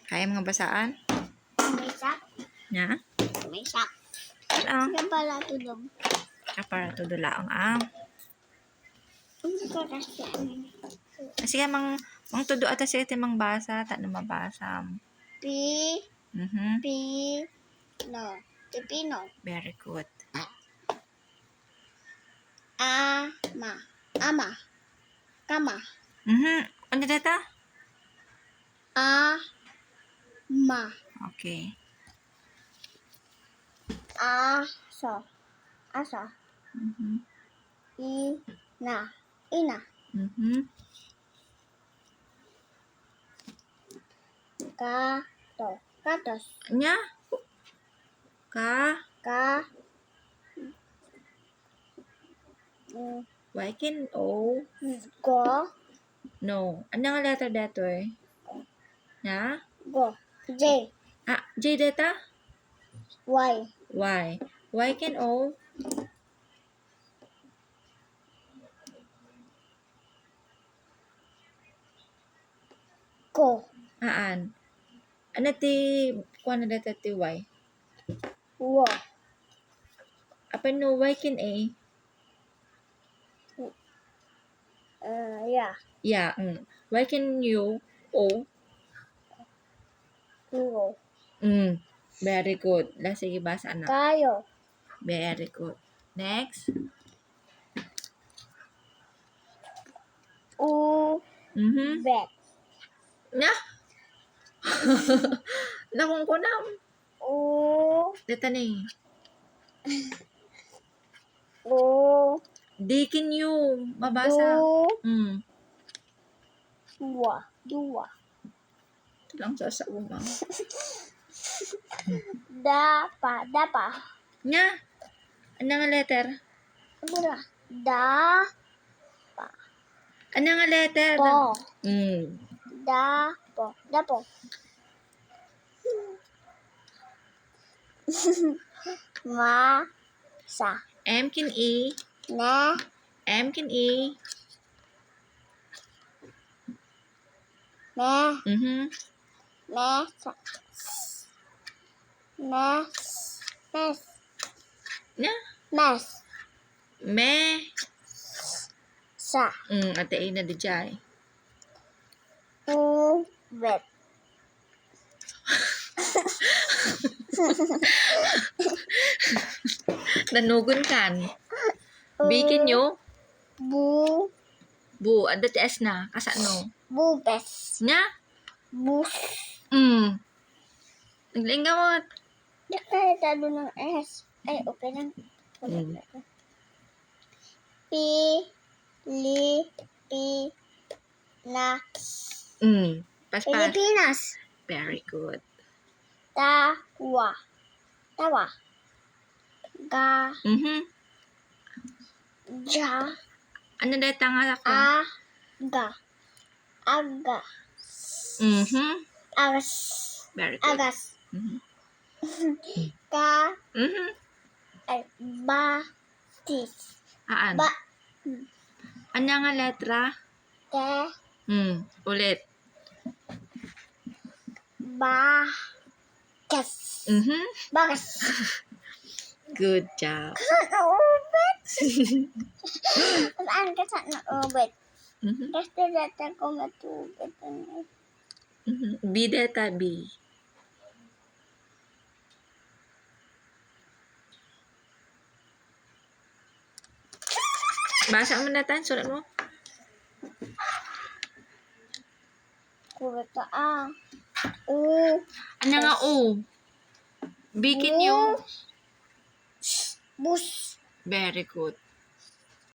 Kaya mga basaan? May sak. Nya? May sak. Ano? Kaya pala tulog. Para tudulaang ang. Hindi ka kasi. Sige, mang tudo ata sige timang basa. Ta na mabasa. Pi. Mhm. Pi. No. Pipino. Very good. Ama. Ama. Kama. Mhm. Ano data? Ma. Okay. Aso. Aso. Mhm. Ina. Ina. Mhm. Gato. Gatos. Nya? Ka? Ka. Why can O? Go. No. Ano nga letter dato eh? Na? Go. J. J data? Y. Y. Why can O? Go. Aan. Ano ti kuha na data ti Y? Wo. Apa no Y can A? Yeah. Yeah. Why can you O? Go. Very good. Sige, basa na. Kayo. Very good. Next. Mhm. Bet. Na? Nakong ko na. Data ni. Di can you. Mabasa. Dua. Ito lang sa umang. Dapa. Nga. Ano nga letter? Mura. Ano nga letter? Po. Dapo. Masa. M can E. Ne. M can E. Ne. Mhm. Mesa. Mes. Nga. Mes. Me. Sa. Ate A na di jay. Bet. Nanugon kan. B can you. Bu. Ada ti S na. Kasano? Bubes. Nga. Bus. Naglingamot. Di kaya talo ng S. Ay, okay lang. Pas. Pilipinas. Very good. Tawa. Mhm. Ja. Ano data nga ako? Aga. Mhm. Agas. Very good. Agas. Mhm. Mhm. Batis. Aan. Ano nga letra? Ulit. Bagas. Mhm. Bagas. Good job. Ubet. Saan ka sa ubet? Mhm. Kasi dati ko matubet. B data B. Basa mo na tan, sulat mo. Kurata Ano nga O? B can you. Bus. Very good.